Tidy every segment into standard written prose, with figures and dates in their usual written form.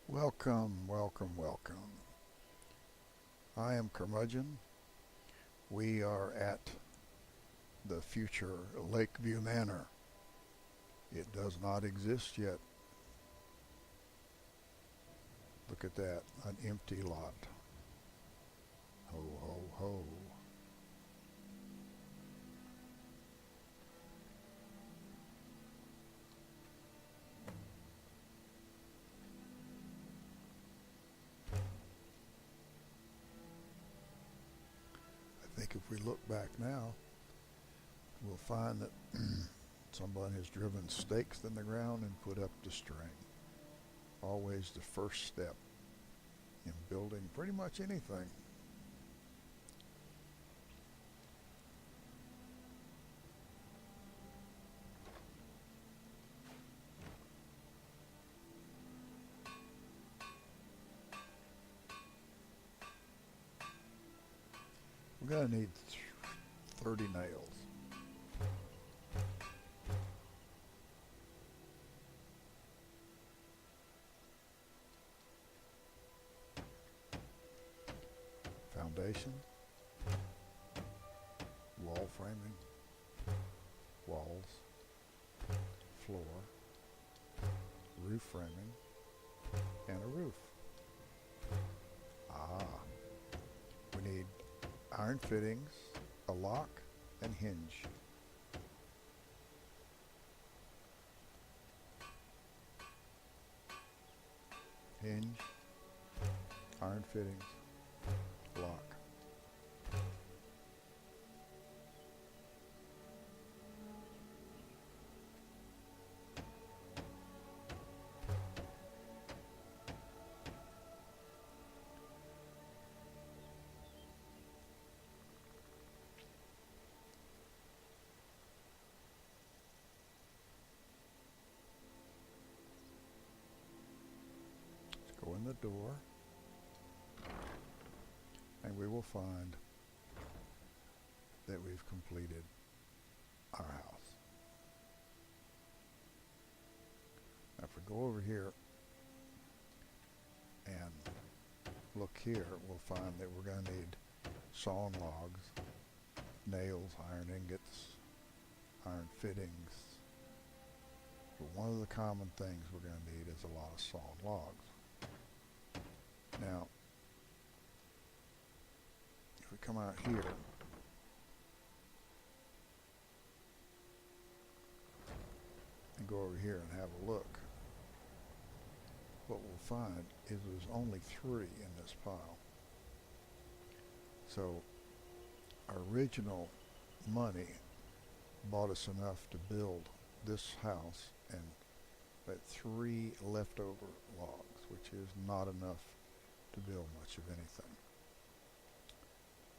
Welcome, welcome, welcome. I am Curmudgeon. We are at the future Lakeview Manor. It does not exist yet. Look at that, an empty lot. Ho, ho, ho. I think if we look back now, we'll find that someone has driven stakes in the ground and put up the string. Always the first step in building pretty much anything. We're going to need 30 nails. Foundation, wall framing, walls, floor, roof framing, and a roof. We need iron fittings, a lock, and hinge. Hinge, iron fittings, lock. Let's go in the door, and we will find that we've completed our house. Now if we go over here and look here, we'll find that we're going to need sawn logs, nails, iron ingots, iron fittings. But one of the common things we're going to need is a lot of sawn logs. Now, if we come out here, and go over here and have a look, what we'll find is there's only 3 in this pile. So our original money bought us enough to build this house and but 3 leftover logs, which is not enough to build much of anything.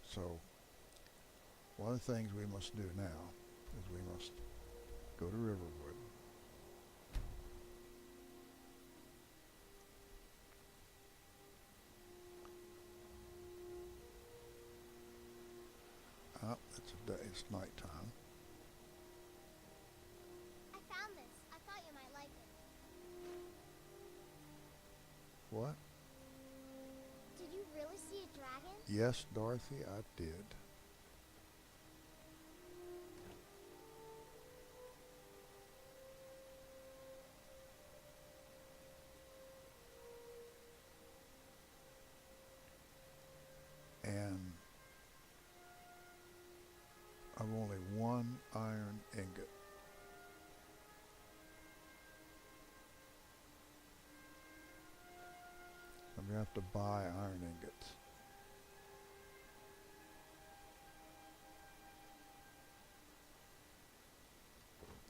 So one of the things we must do now is we must go to Riverwood, it's nighttime. I found this. I thought you might like it. What? Did you really see a dragon? Yes, Dorothy, I did. And I've only 1 iron ingot. I'm going to have to buy iron ingots.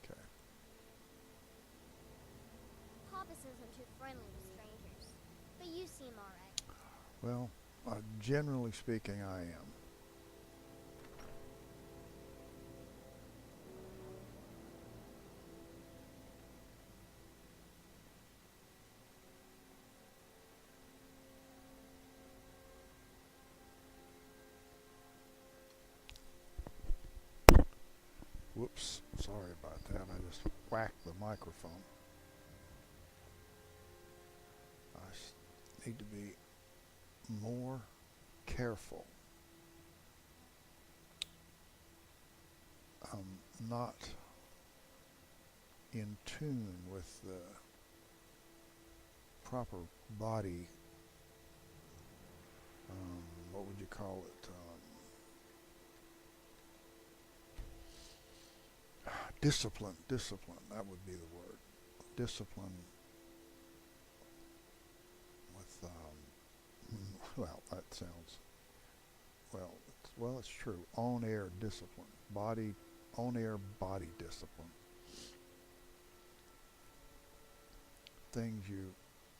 Okay. Papa says I'm too friendly with strangers, but you seem alright. Well, generally speaking, I am. Whoops, sorry about that. I just whacked the microphone. I need to be more careful. Not in tune with the proper body, what would you call it? Discipline, that would be the word. Discipline with, well, that sounds, it's true. On-air discipline, on-air body discipline. Things you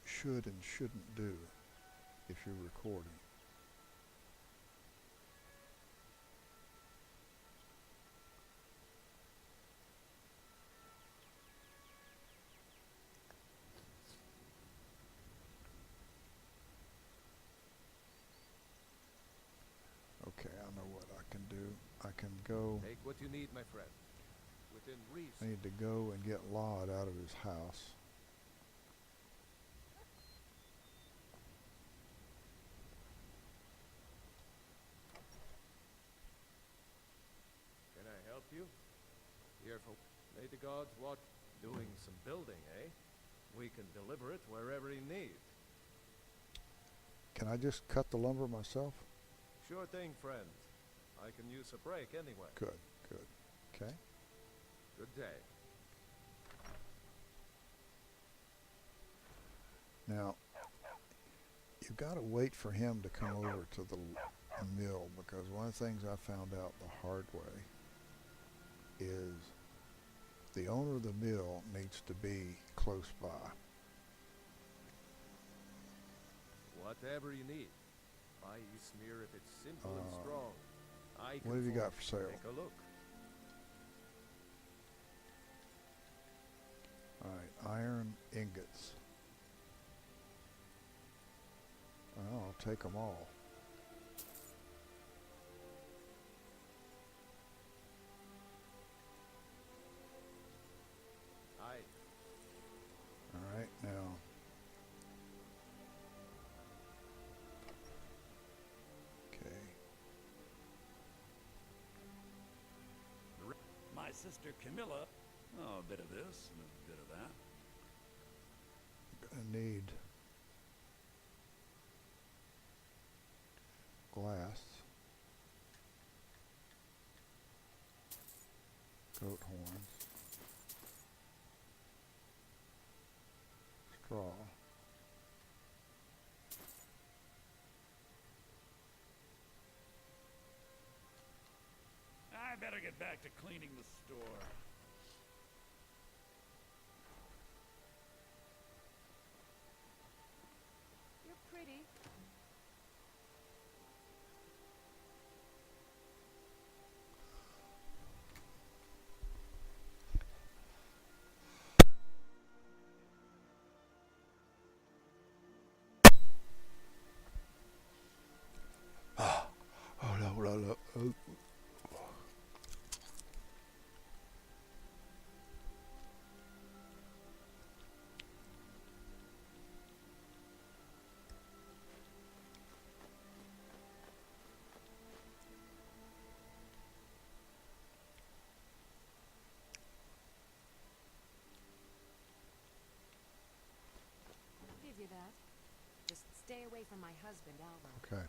should and shouldn't do if you're recording. Okay, I know what I can do. I can go. Take what you need, my friend. Within reason. I need to go and get Laud out of his house. Can I help you? Here for may the gods watch doing some building, eh? We can deliver it wherever he needs. Can I just cut the lumber myself? Sure thing, friend. I can use a break anyway. Good. Okay. Good day. Now, you've got to wait for him to come over to the mill, because one of the things I found out the hard way is the owner of the mill needs to be close by. Whatever you need. I.e. smear if it's simple and strong. What have you got for sale? Take a look. Alright, iron ingots. Well, I'll take them all. Aye. Alright, now. Okay. My sister Camilla. Oh, a bit of this and a bit of that. Gonna need glass, goat horns, straw, I better get back to cleaning the store. You're pretty. no. I'll give you that. Just stay away from my husband, Alva. Okay.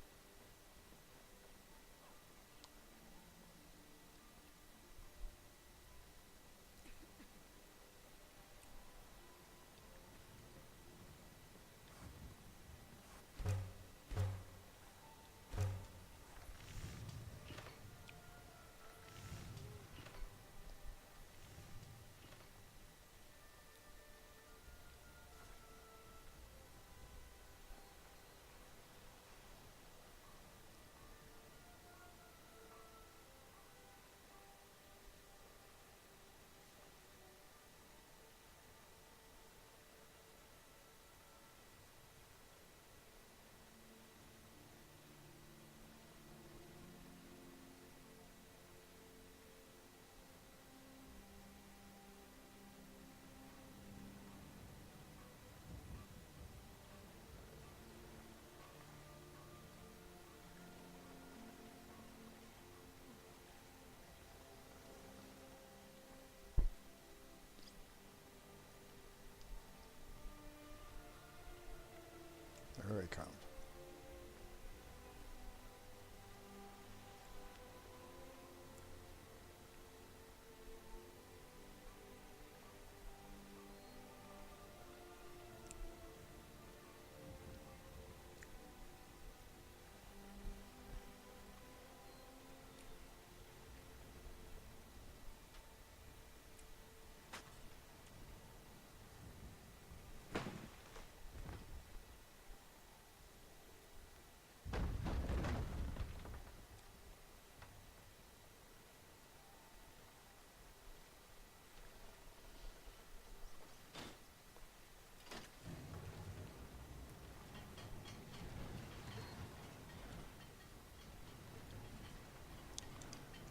they come.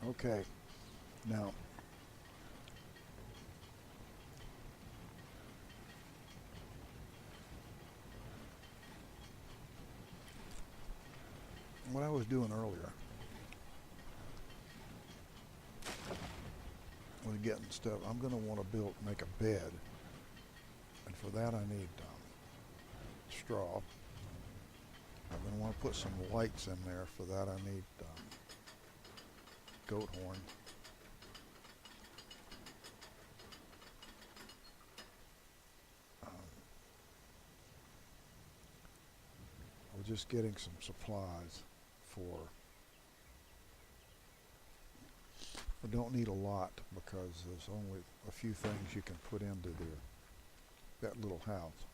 Okay, now what I was doing earlier was getting stuff. I'm going to want to make a bed, and for that I need straw. I'm going to want to put some lights in there. For that I need goat horn. I was just getting some supplies for. I don't need a lot because there's only a few things you can put into that little house.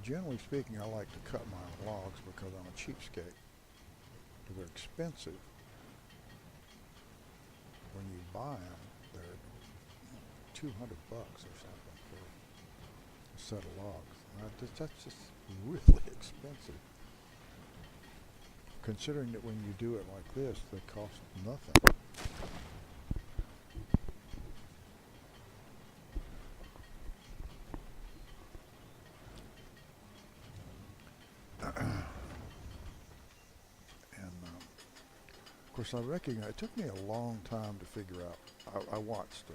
Generally speaking, I like to cut my own logs because I'm a cheapskate. They're expensive. When you buy them, they're $200 or something for a set of logs. That's just really expensive. Considering that when you do it like this, they cost nothing. Of course, I recognize it took me a long time to figure out. I've watched a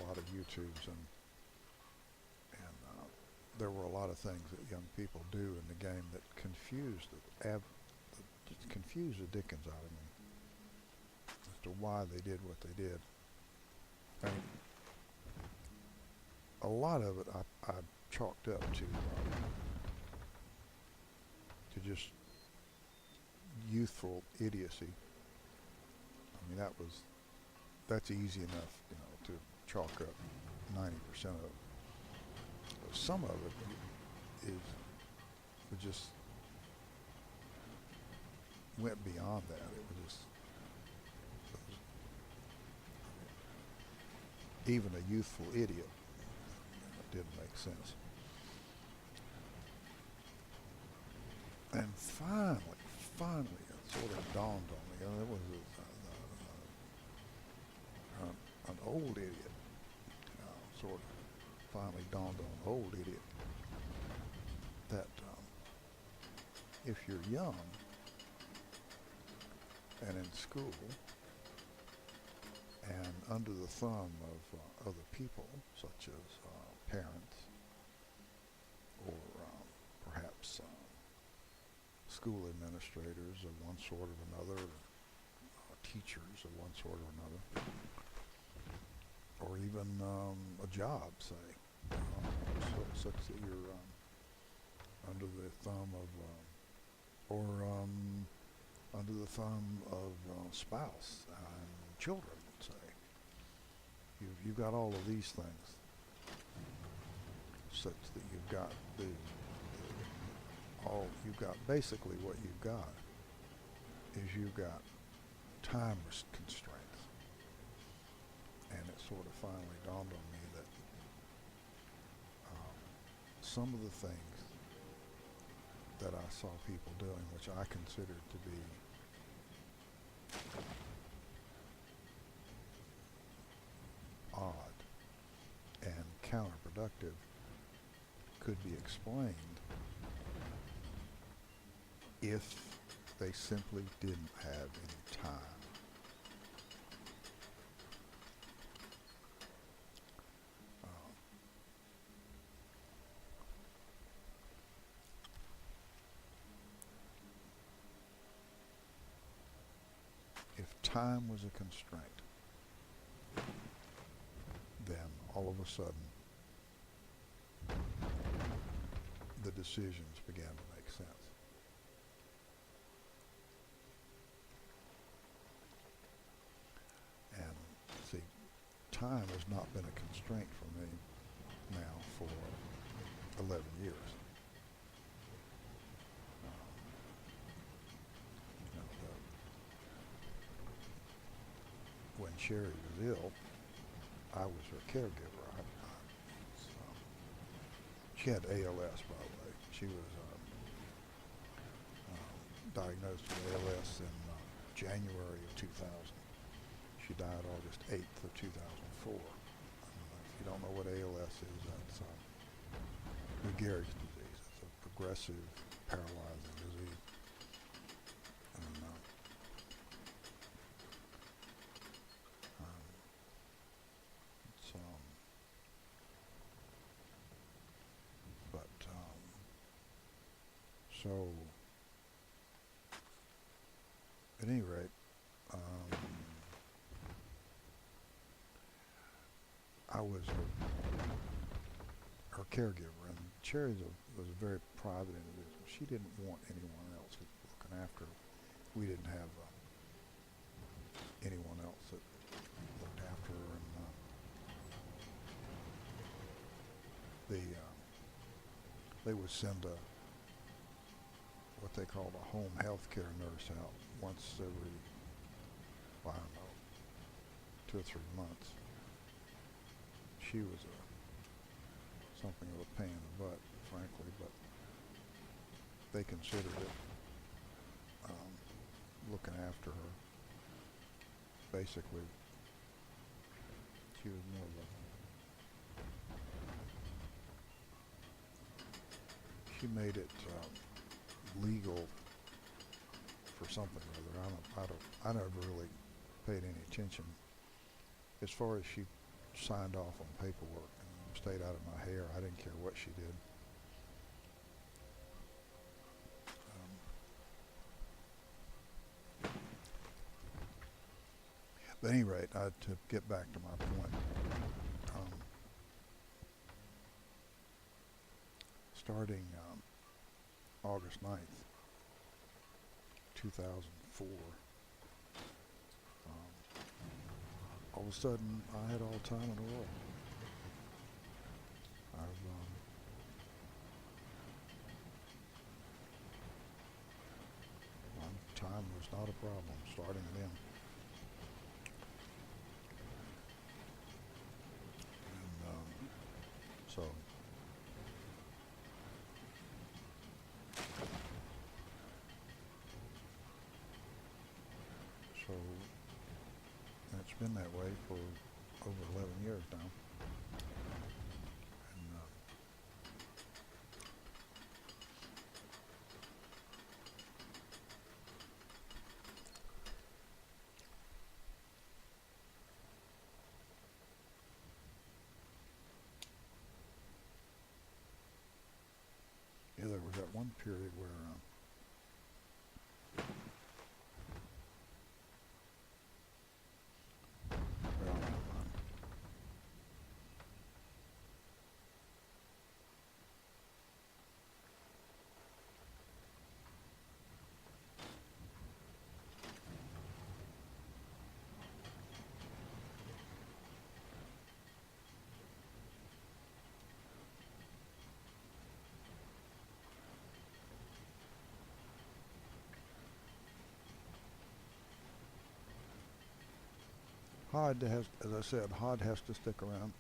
lot of YouTubes, and there were a lot of things that young people do in the game that just confused the dickens out of me as to why they did what they did. And a lot of it I chalked up to just youthful idiocy. I mean, that's easy enough, to chalk up 90% of it. But some of it just went beyond that. It was even a youthful idiot. It didn't make sense. And finally, it sort of dawned on me. It was an old idiot. Sort of finally dawned on an old idiot that if you're young and in school and under the thumb of other people, such as parents or perhaps school administrators of one sort or another, teachers of one sort or another, or even a job, say, such that you're under the thumb of, under the thumb of spouse and children, say. You've got all of these things, such that you've got basically what you've got is you've got time constraints. And it sort of finally dawned on me that some of the things that I saw people doing, which I considered to be odd and counterproductive, could be explained if they simply didn't have any time. Um, if time was a constraint, then all of a sudden the decisions began to make sense. And see, time has not been a constraint for me now for 11 years. You know, when Sherry was ill, I was her caregiver. She had ALS, by the way. She was diagnosed with ALS in January of 2000. She died August 8th of 2004. If you don't know what ALS is, that's Lou Gehrig's disease. It's a progressive, paralyzing disease. And, so, at any rate, I was her caregiver, and Cherry was a very private individual. She didn't want anyone else looking after her. We didn't have anyone else that looked after her, and they would send what they called a home health care nurse out once every, well, I don't know, 2 or 3 months. She was something of a pain in the butt, frankly, but they considered it looking after her. Basically, she was more of a, she made it legal for something or other. I never really paid any attention. As far as she signed off on paperwork and stayed out of my hair, I didn't care what she did. But at any rate, to get back to my point, starting August 9th, 2004, all of a sudden I had all the time in the world. Time was not a problem starting then. And so and it's been that way for over 11 years now. And yeah, there was that one period where Hod has, as I said, Hod has to stick around.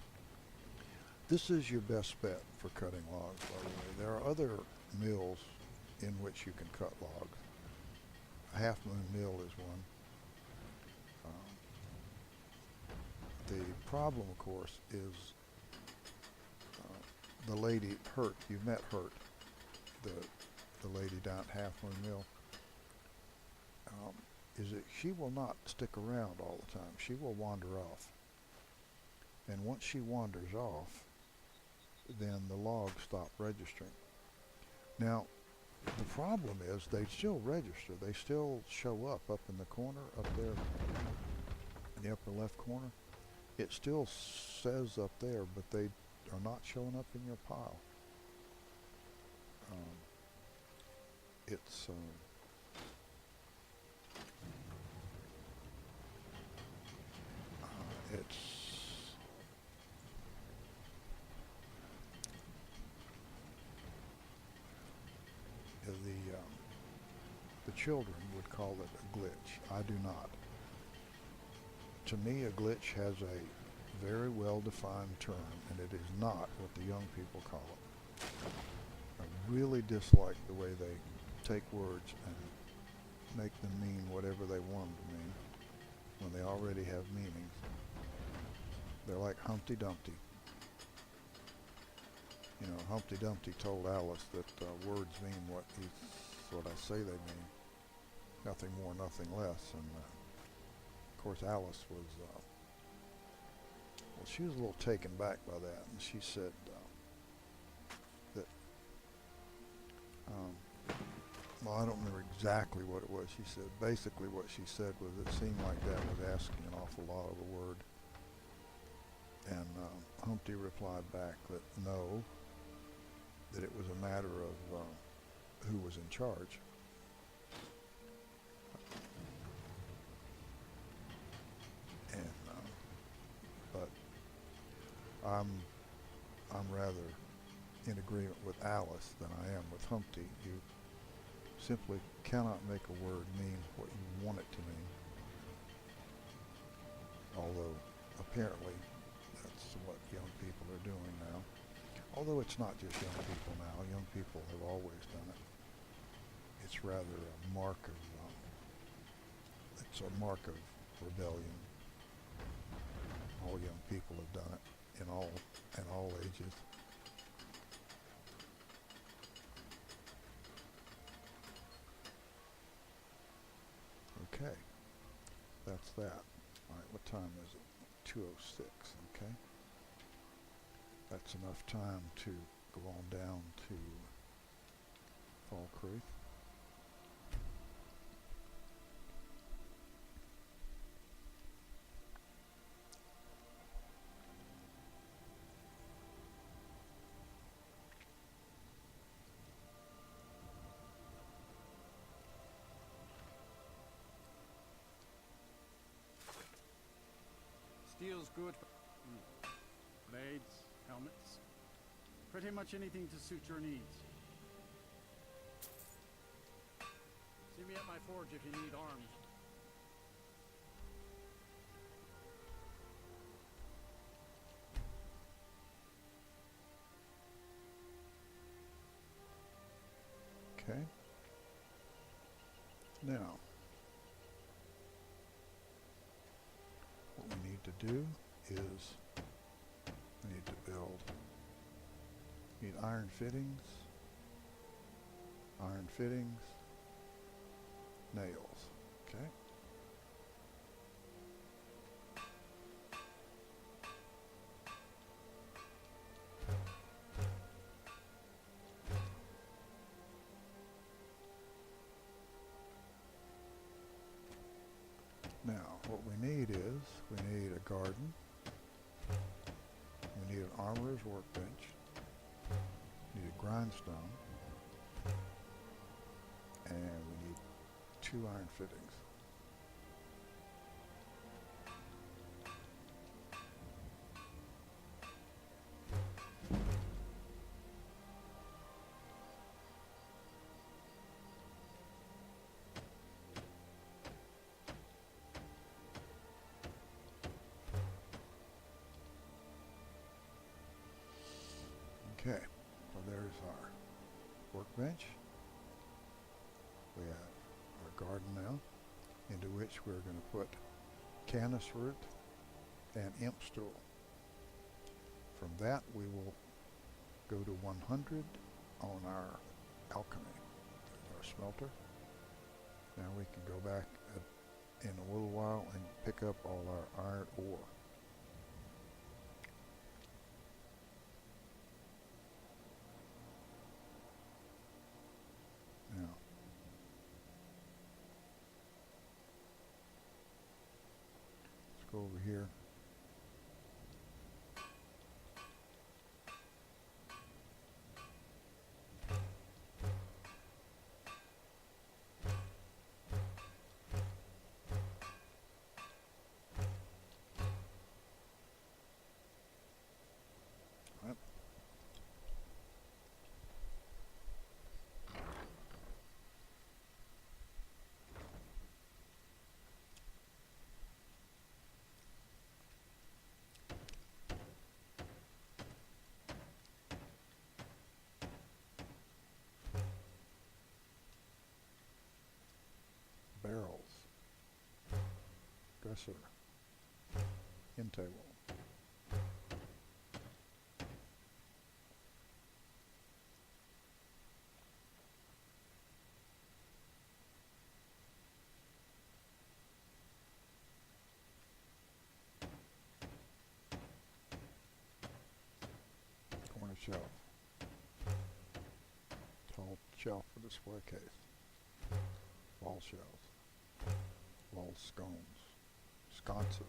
This is your best bet for cutting logs, by the way. There are other mills in which you can cut logs. Half Moon Mill is one. The problem, of course, is the lady Hurt. You've met Hurt, the lady down at Half Moon Mill. is that she will not stick around all the time. She will wander off. And once she wanders off, then the logs stop registering. Now, the problem is they still register. They still show up in the corner, up there in the upper left corner. It still says up there, but they are not showing up in your pile. It's the children would call it a glitch. I do not. To me, a glitch has a very well-defined term, and it is not what the young people call it. I really dislike the way they take words and make them mean whatever they want them to mean when they already have meanings. They're like Humpty Dumpty. You know, Humpty Dumpty told Alice that words mean what I say they mean. Nothing more, nothing less. And of course, Alice was, well, she was a little taken back by that, and she said that, well, I don't remember exactly what it was she said. Basically, what she said was it seemed like that was asking an awful lot of a word. And Humpty replied back that no, that it was a matter of who was in charge. And but I'm rather in agreement with Alice than I am with Humpty. You simply cannot make a word mean what you want it to mean. Although apparently that's what young people are doing now. Although it's not just young people now. Young people have always done it. It's rather a mark of rebellion. All young people have done it in all ages. Okay, that's that. All right, what time is it? 2:06. Okay, that's enough time to go on down to Fall Creek. Steel's good for blades, helmets, pretty much anything to suit your needs. See me at my forge if you need arms. Okay. Now, what we need to do is we need to build, need iron fittings, nails. Okay. Now, what we need is, we need a garden, we need an armorer's workbench, we need a grindstone, and we need 2 iron fittings. Okay, so there's our workbench. We have our garden now, into which we're going to put canis root and imp stool. From that we will go to 100 on our alchemy, our smelter, Now we can go back in a little while and pick up all our iron ore. Now, let's go over here. Yep. Barrels, dresser, end table. Corner shelf, tall shelf for display case, wall shelves, wall scones, sconces.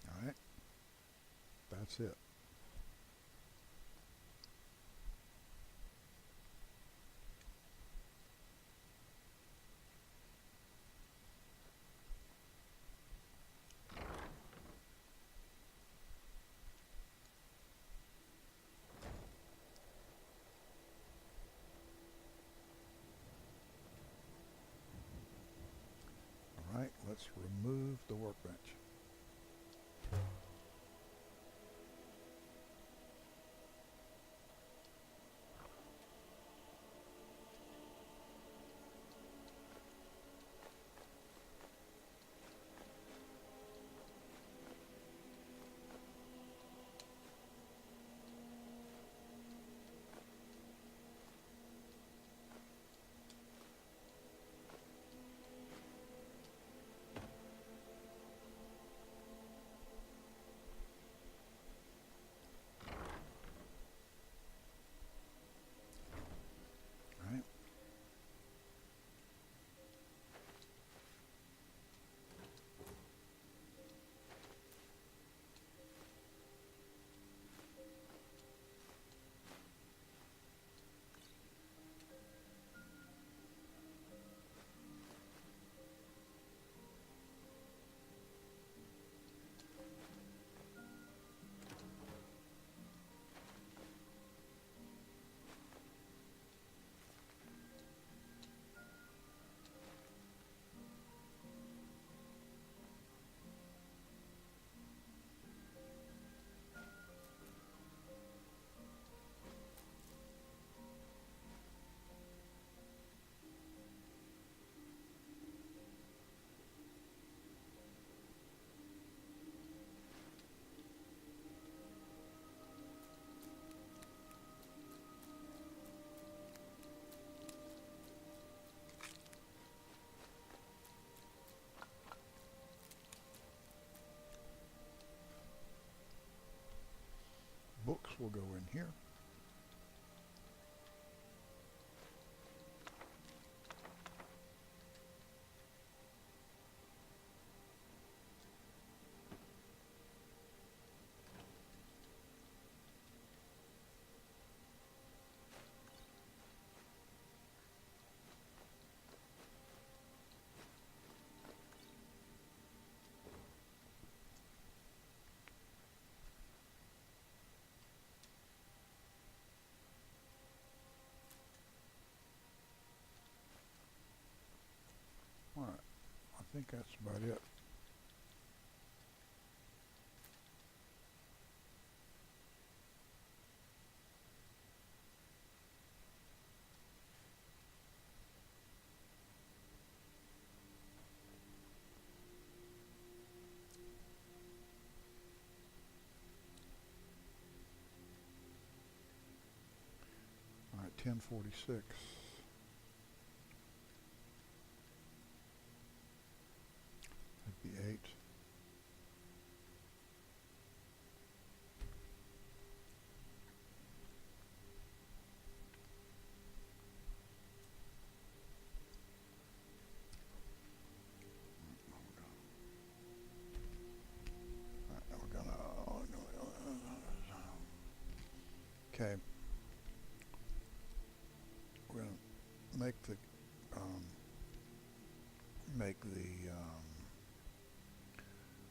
All right, that's it. All right, let's remove the workbench. All right. Books will go in here. All right, I think that's about it. 1046. That'd be 8. Okay, we're gonna make the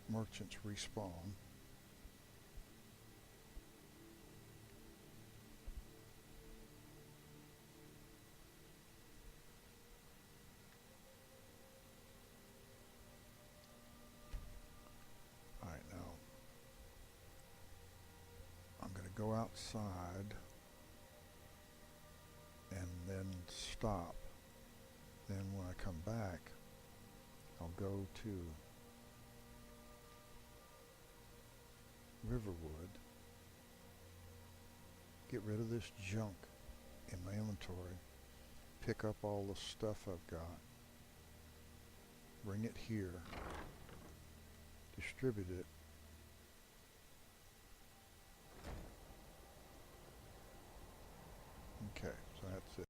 merchants respawn. All right, now I'm gonna go outside and then stop. Then when I come back, I'll go to Riverwood, get rid of this junk in my inventory, pick up all the stuff I've got, bring it here, distribute it, okay, so that's